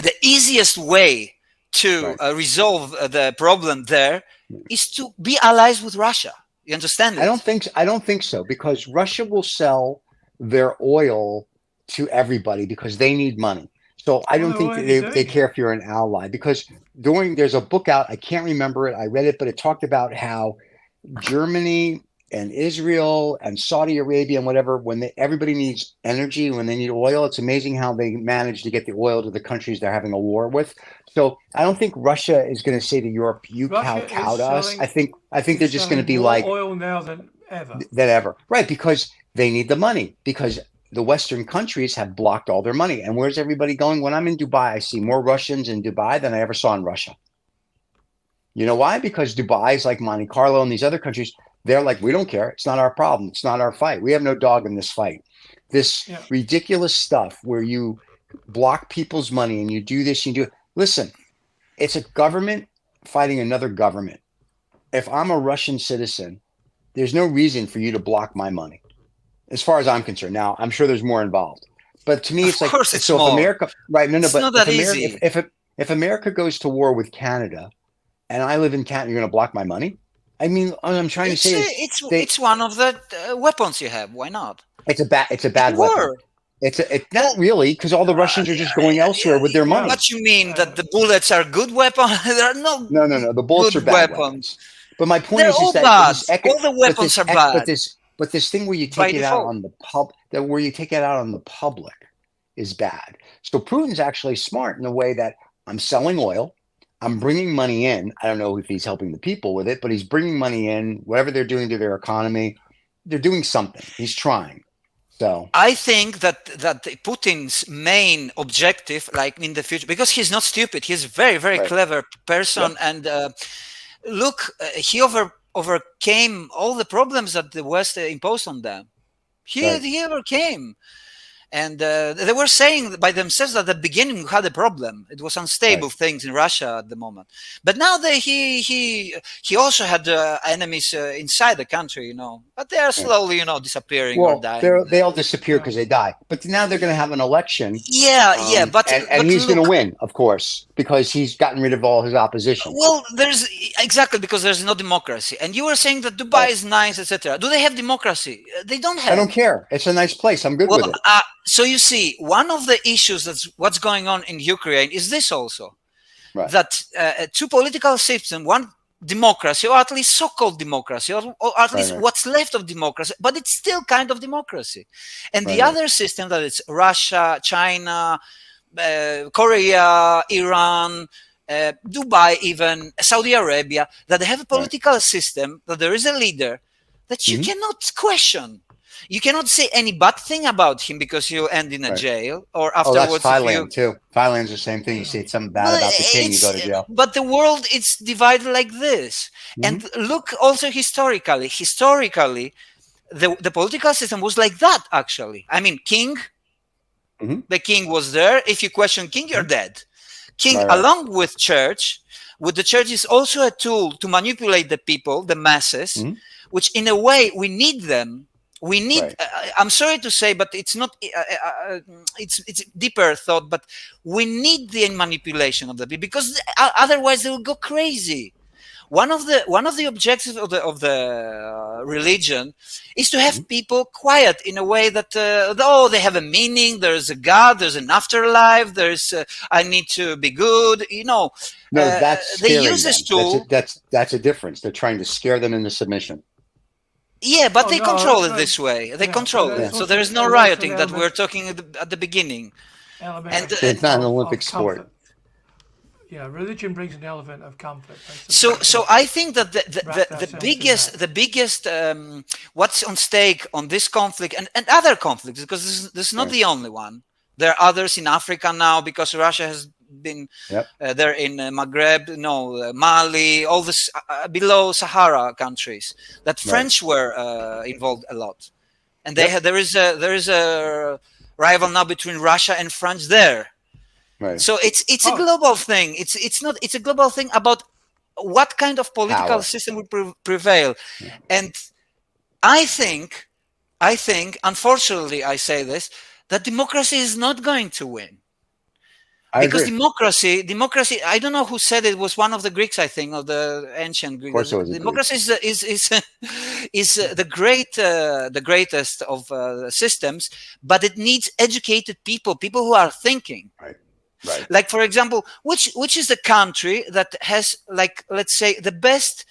the easiest way to Right. resolve the problem there is to be allies with Russia. You understand it? I don't think so because Russia will sell their oil to everybody because they need money. So I Well, don't they're think that already they doing it. care if you're an ally because there's a book out. I can't remember it. I read it, but it talked about how Germany and Israel and Saudi Arabia and whatever, everybody needs energy, when they need oil, it's amazing how they manage to get the oil to the countries they're having a war with. So I don't think Russia is going to say to Europe, "You Russia is cow to us." selling I think they're is just going to selling be more like oil now than ever. than ever, right? Because they need the money because the Western countries have blocked all their money. And where's everybody going? When I'm in Dubai, I see more Russians in Dubai than I ever saw in Russia. You know why? Because Dubai is like Monte Carlo and these other countries. They're like, we don't care. It's not our problem. It's not our fight. We have no dog in this fight. This Yeah. ridiculous stuff where you block people's money and you do this, you do it. Listen, it's a government fighting another government. If I'm a Russian citizen, there's no reason for you to block my money, as far as I'm concerned. Now, I'm sure there's more involved, but to me, Of it's like, course, it's so if more. America, right? No, It's but not that easy. if America goes to war with Canada, and I live in Canada, you're going to block my money? I mean, what I'm trying to say is they. It's one of the weapons you have. Why not? It's a It bad can weapon. work. It's not Well, really because all the Russians are just going elsewhere with their Yeah. money. what you mean Uh, that the bullets are good weapons? There are no No. The bullets are good bad weapons. weapons. But my point They're is all that bad. All the weapons are bad but this thing where you by take it out default. on the where you take it out on the public is bad. So Putin's actually smart in the way that I'm selling oil. I'm bringing money in. I don't know if he's helping the people with it, but he's bringing money in. Whatever they're doing to their economy, they're doing something. He's trying. So I think that Putin's main objective, like in the future, because he's not stupid, he's a very very right. clever person, Yep. and look, he overcame all the problems that the West imposed on them. Right. He overcame. And they were saying by themselves that at the beginning we had a problem. It was unstable Right. things in Russia at the moment. But now he also had enemies inside the country, But they are Right. slowly, disappearing or Well, dying. they all disappear Yeah. because they die. But now they're going to have an election, Yeah, and but he's going to look, win, of course, because he's gotten rid of all his opposition. well, there's exactly because there's no democracy. And you were saying that Dubai Right. is nice, etc. Do they have democracy? They don't I don't have. care. It's a nice place. I'm good Well, with it. so you see, one of the issues that's what's going on in Ukraine is this also Right. that two political systems, one democracy, or at least so-called democracy, or at Right. least Right. what's left of democracy, but it's still kind of democracy, and Right. the Right. other system that it's Russia, China, Korea, Iran, Dubai, even Saudi Arabia, that they have a Right. political system, that there is a leader that you Mhm. cannot question. You cannot say any bad thing about him because you end in a Right. jail, or Oh, that's afterwards if you. Thailand too. Thailand's the same thing. You say something bad Well, about the king, you go to jail. but the world it's divided like this. Hmm. And look also historically. Historically, the political system was like that. Actually, I mean, king. Hmm. The king was there. If you question king, you're dead. King, Right. Right. along with church, with the church is also a tool to manipulate the people, the masses, Hmm. which in a way we need them. We need. Right. I'm sorry to say, but it's not. It's deeper thought, but we need the manipulation of the people because otherwise they will go crazy. One of the objectives of the religion is to Hmm. have people quiet in a way that they have a meaning. There's a God. There's an afterlife. There's I need to be good. No, that's They scaring use this them. That's a, tool. that's a difference. They're trying to scare them into submission. Yeah, but Oh they no, control it no. this way. They Yeah, but control Yeah. it. there's So there also is no there's also an rioting that we're element talking at the beginning. And element It's not an Olympic of sport. comfort. Yeah, religion brings an element of comfort. That's so we so can I think that the the, wrap the, the ourselves in that. biggest the biggest what's on stake on this conflict and other conflicts, because this is not Right. the only one. There are others in Africa now because Russia has been Yep. there in Maghreb, no, Mali, all this below Sahara countries that Right. French were involved a lot, and Yep. there is a rival now between Russia and France there. Right. So it's a Oh, global thing. It's not. It's a global thing about what kind of political Power. system will prevail. Yeah. And I think, unfortunately, I say this, that democracy is not going to win I because agree. Of democracy. I don't know who said it. Was one of the Greeks, I think, or the ancient Greeks. course, it was a Greek. Democracy is the greatest of systems, but it needs educated people who are thinking. Right. Right. Like, for example, which is the country that has, like, let's say, the best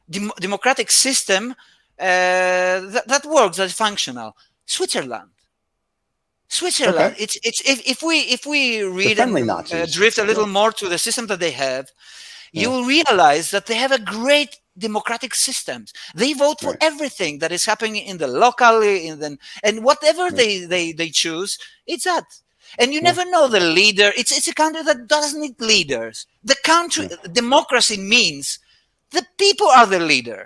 democratic system that works, that's functional? Switzerland. Okay. It's if we The read friendly and Nazis. drift a Yeah. little more to the system that they have, you Yeah. will realize that they have a great democratic systems. They vote for Right. everything that is happening in the locally, and whatever Right. they choose, it's that. And you Yeah. never know the leader. It's a country that doesn't need leaders. The country Yeah. democracy means the people are the leader.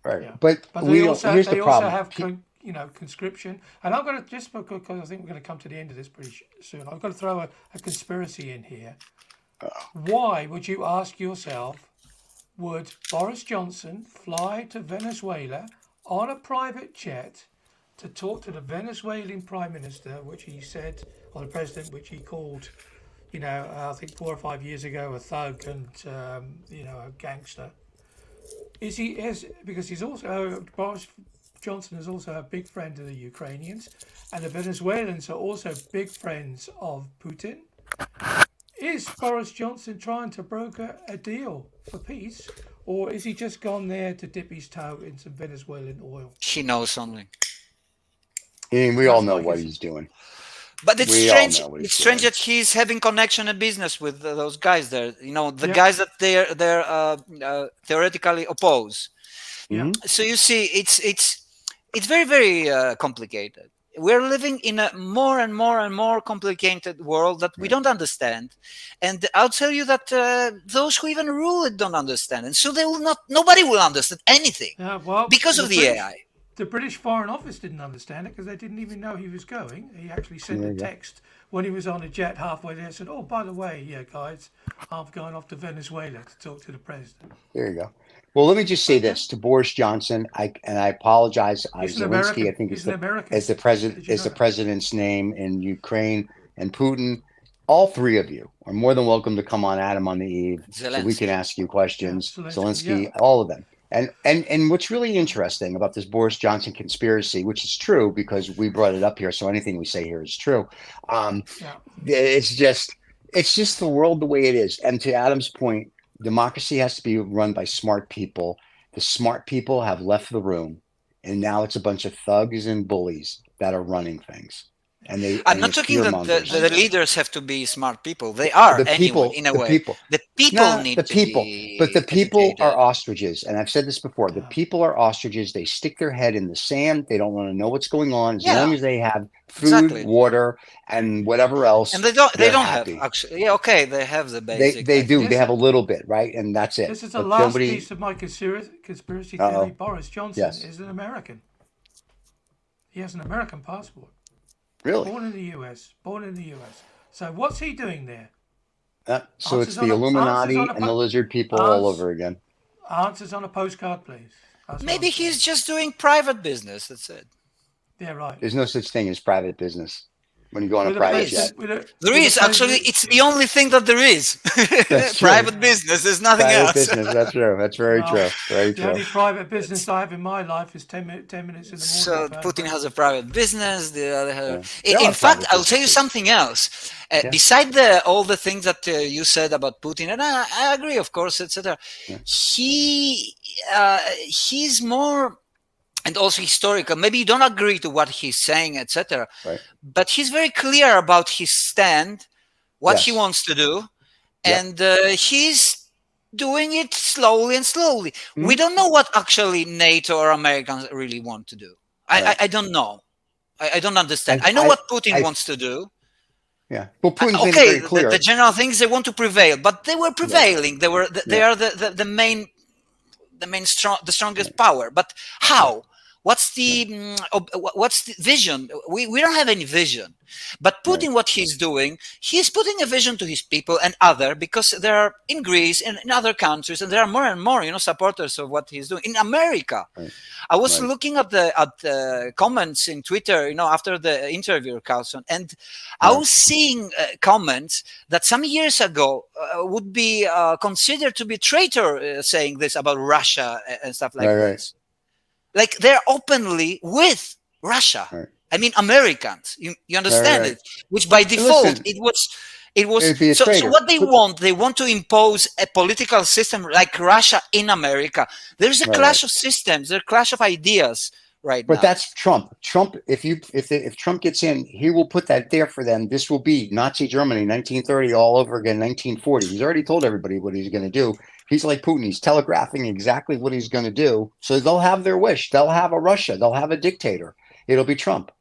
Right. yeah. But But we don't. Here's the they also problem. have conscription. And I'm going to just because I think we're going to come to the end of this pretty soon. I've got to throw a conspiracy in here. Why would you ask yourself? Would Boris Johnson fly to Venezuela on a private jet to talk to the Venezuelan Prime Minister, which he said, or the President, which he called, I think 4 or 5 years ago, a thug and, a gangster? Because he's also, Boris Johnson is also a big friend of the Ukrainians, and the Venezuelans are also big friends of Putin. Is Boris Johnson trying to broker a deal for peace, or is he just gone there to dip his toe in some Venezuelan oil? He knows something. And we all That's know like what it's- he's doing. But it's We all strange. know what he's It's strange doing. that he's having connection and business with those guys there. The Yeah. guys that they're theoretically oppose. Yeah. Mhm. So you see, it's very very complicated. We're living in a more and more and more complicated world that we Right. don't understand, and I'll tell you that those who even rule it don't understand, and so they will not. Nobody will understand anything Yeah, well, because of the British, AI. The British Foreign Office didn't understand it because they didn't even know he was going. He actually sent There a you go. text when he was on a jet halfway there. Said, "Oh, by the way, yeah, guys, I'm going off to Venezuela to talk to the president." There you go. Well, let me just say Okay, this to Boris Johnson. I apologize. he's an Zelensky, I American. think He's an American. is the president Did you is know the that? president's name in Ukraine, and Putin. All three of you are more than welcome to come on Adam on the Eve, so we can Zelensky. ask you Yeah, questions. Zelensky. Zelensky, Yeah, all of them. And what's really interesting about this Boris Johnson conspiracy, which is true because we brought it up here, so anything we say here is true. Um, yeah. it's just the world the way it is. And to Adam's point, democracy has to be run by smart people. The smart people have left the room, and now it's a bunch of thugs and bullies that are running things, I'm and not it's talking fear that mongers. the leaders have to be smart people. They are The anyway, people, in a the way. people, The people not the need to people, but the be people are educated. ostriches. And I've said this before, the Yeah. people are ostriches. They stick their head in the sand. They don't want to know what's going on. As long Yeah, as they have food, exactly. water, and whatever And else, they they're don't have happy. actually. Yeah, okay, they have the They basic, they I do. think. They This have a little bit, right? And that's it. this is the But last nobody, piece of my conspiracy theory. uh-oh. Boris Johnson Yes. is an American. He has an American passport. Really? Born in the US. Born in the US. So what's he doing there? So it's Answers the on a answers on Illuminati a and the po- lizard people all ans- over again. answers on a postcard, please. That's what Maybe I'm saying. he's just doing private business. That's it. Yeah, right. There's no such thing as private business when you go on a With a There private is. jet. with a There with a is actually. president. It's the only thing that there is. That's true. Private business. There's nothing Private else. business. That's true. That's very Well, true. Very the only true. private business It's, I have in my life is 10 minutes in the morning so to have Putin has a breakfast. private business. The other, Yeah. They all in have fact, private I'll tell you businesses. something else. Yeah. Beside all the things that you said about Putin, and I agree, of course, etc. Yeah. He he's more, and also historical. Maybe you don't agree to what he's saying, etc. Right. But he's very clear about his stand, what he Yes. wants to do, Yep. and he's doing it slowly and slowly. We Mhm. don't know what actually NATO or Americans really want to do. Right. I don't know. I don't understand. I I know I what Putin I wants to do. yeah. Well, Putin's made it Okay, very the clear. general things they want to prevail, but they were Yes. prevailing. They Yeah. are the main the strongest Right. power. But Right. how? Right. What's the vision? We don't have any vision. But Right. Putin, what he's doing, he's putting a vision to his people and other, because there are in Greece and in other countries, and there are more and more, supporters of what he's doing. In America, Right. I was Right. looking at the comments in Twitter, after the interview, Carlson, and I Yeah. was seeing comments that some years ago would be considered to be traitor, saying this about Russia and stuff like Right. Right. this. Like they're openly with Russia. Right. I mean, Americans. You Right. understand Right. it? Which by And default listen, it was. it'd be a So traitor. what they want to impose a political system like Russia in America. There's a Right. clash Right. of systems. There's a clash of ideas right But now. that's Trump. Trump, if Trump gets in, he will put that there for them. This will be Nazi Germany, 1930 all over again, 1940. He's already told everybody what he's going to do. He's like Putin. He's telegraphing exactly what he's going to do. So they'll have their wish. They'll have a Russia. They'll have a dictator. It'll be Trump,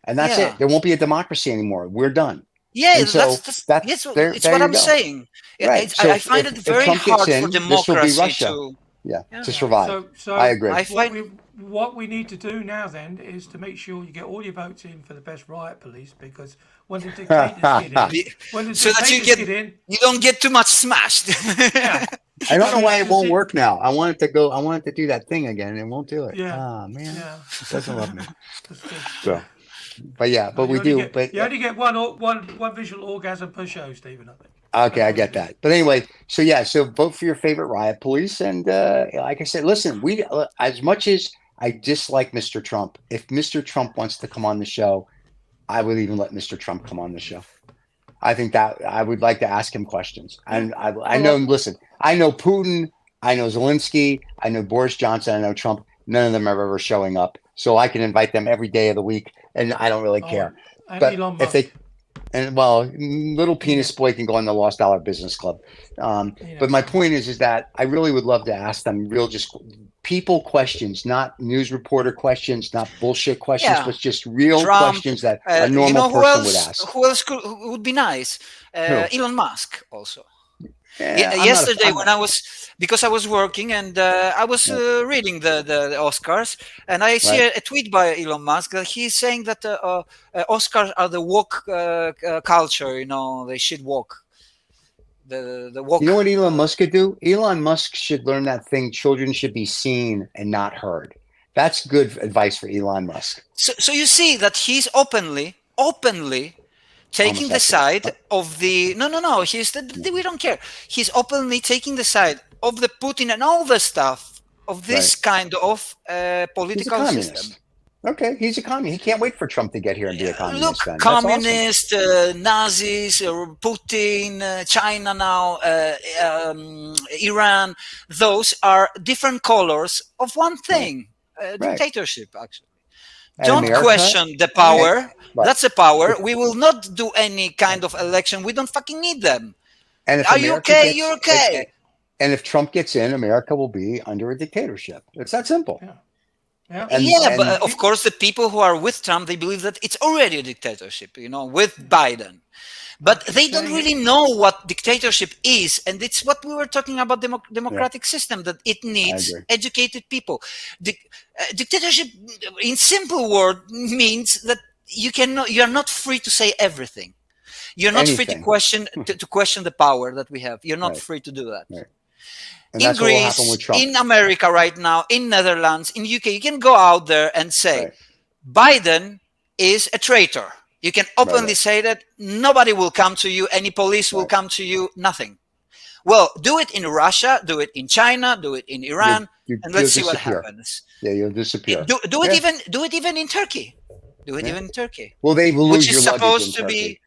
and that's Yeah. it. There won't be a democracy anmoore. We're done. Yeah, And so yes, it's there what you I'm go. saying. Right. So I find it if very Trump gets hard for in, this will be democracy Russia. to. Yeah, Yeah. to Yeah. survive. So I agree. I find what we need to do now then is to make sure you get all your votes in for the best riot police, because when the dictators get in, when the so that dictators get in, you don't get too much smashed. yeah, I don't know why it won't see- work now. I want it to go. I want it to do that thing again. It won't do it. Yeah. Ah, man, yeah. it doesn't love me. That's good. So, but yeah, but You we only do. get- But you only get one visual orgasm per show, Stephen. I think. okay, I get that. But anyway, so yeah, so vote for your favorite riot police, and like I said, listen, we as much as I dislike Mr. Trump, if Mr. Trump wants to come on the show, I would even let Mr. Trump come on the show. I think that I would like to ask him questions, and I know. Listen, I know Putin, I know Zelensky, I know Boris Johnson, I know Trump. None of them are ever showing up, so I can invite them every day of the week, and I don't really care. And But Elon if Musk. they and well, little penis boy can go on the Lost Dollar Business Club. But my point is that I really would love to ask them real, just people questions, not news reporter questions, not bullshit questions, Yeah. but just real Trump, questions that a normal who person else? would ask. Who else would be nice? Who? Elon Musk also. Yeah, I'm not a. Yesterday, I'm when not, because I was working and I was right, reading the Oscars, and I see right. a tweet by Elon Musk that he's saying that Oscars are the woke culture. They should woke the You know woke. what Elon Musk could do? Elon Musk should learn that thing. Children should be seen and not heard. That's good advice for Elon Musk. So you see that he's openly taking the Homosexual. side of the no. We don't care. He's openly taking the side of the Putin and all the stuff of Right. this kind of He's a political system. communist. Okay, he's a communist. He can't wait for Trump to get here and be a communist Look, then. That's awesome. communist, Nazis, Putin, China now, Iran, those are different colors of one Right. thing, Right. dictatorship, actually. And Don't America, question the and, power. right. That's a power. If, We will not do any right. kind of election. We don't fucking need them. And if Are you America okay? You're gets okay. and if Trump gets in, America will be under a dictatorship. It's that simple. Yeah. Yeah. And Yeah, but and of course, the people who are with Trump, they believe that it's already a dictatorship, with Biden. I But keep they don't saying it. really know what dictatorship is. And it's what we were talking about yeah, democratic system, that it I needs agree. educated people. Dictatorship, in simple word, means that you are not free to say everything. You're not free to Anything. question the power that we have. You're not Right. free to do that. Right. And In that's what will happen with Greece, Trump. in America right now, in Netherlands, in UK, you can go out there and say Right. Biden is a traitor. You can Right. openly Right. say that. Nobody will come to you. Any police will Right. come to you. Nothing. Well, do it in Russia, do it in China, do it in You Iran, and you'll let's see what disappear. happens. Yeah, you'll disappear. Do it Yeah. even in Turkey. Do it Yeah. even in Turkey, Well, they will which lose is your luggage in supposed to be. Turkey.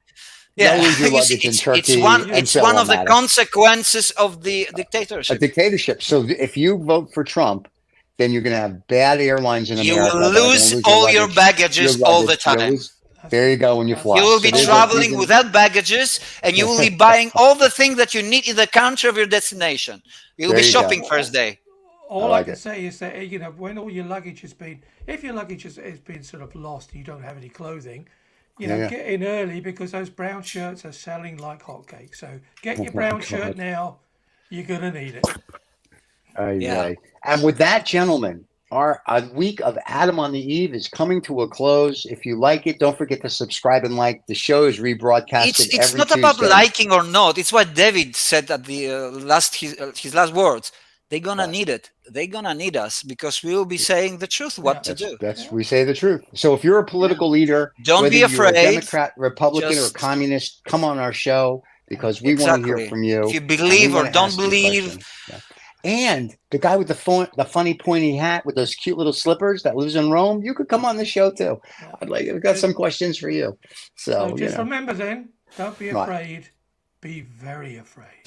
They'll Yeah, lose your you see, luggage in it's Turkey, one and it's so it one won't of the matter. consequences of the A dictatorship. dictatorship. So if you vote for Trump, then you're going to have bad airlines in You will America that are going to lose lose your all your luggage. Your baggages all the luggage. You'll time. lose. There you go when you That's You fly. will So be that's traveling without baggages, and you will be buying all the things that you need in the country of your destination. You'll there be you go. shopping first day. I all I like can it. say is that when all your luggage has been, if your luggage has been sort of lost and you don't have any clothing, Yeah, yeah. get in early because those brown shirts are selling like hotcakes. So get Oh your my brown shirt God. now. You're gonna need it. Ay, Yeah. ay. And with that, gentlemen, our a week of Adam on the Eve is coming to a close. If you like it, don't forget to subscribe and like. The show is rebroadcasted It's every not about Tuesday. liking or not. It's what David said at the his last words. They're gonna Right. need it. They're gonna need us because we will be saying the truth, what Yeah. to do. That's Yeah. we say the truth. So if you're a Yeah. political leader, Don't whether be you're a afraid. Democrat, Republican, or Just communist, come on our show because we want to hear exactly. from If you you and we believe or want to don't ask you believe, questions. Yeah. And the guy with the funny pointy hat with those cute little slippers that lives in Rome, you could come on the show too. Yeah. I've got Just, some questions for you. so So, just remember then, don't be right. afraid. Be very afraid.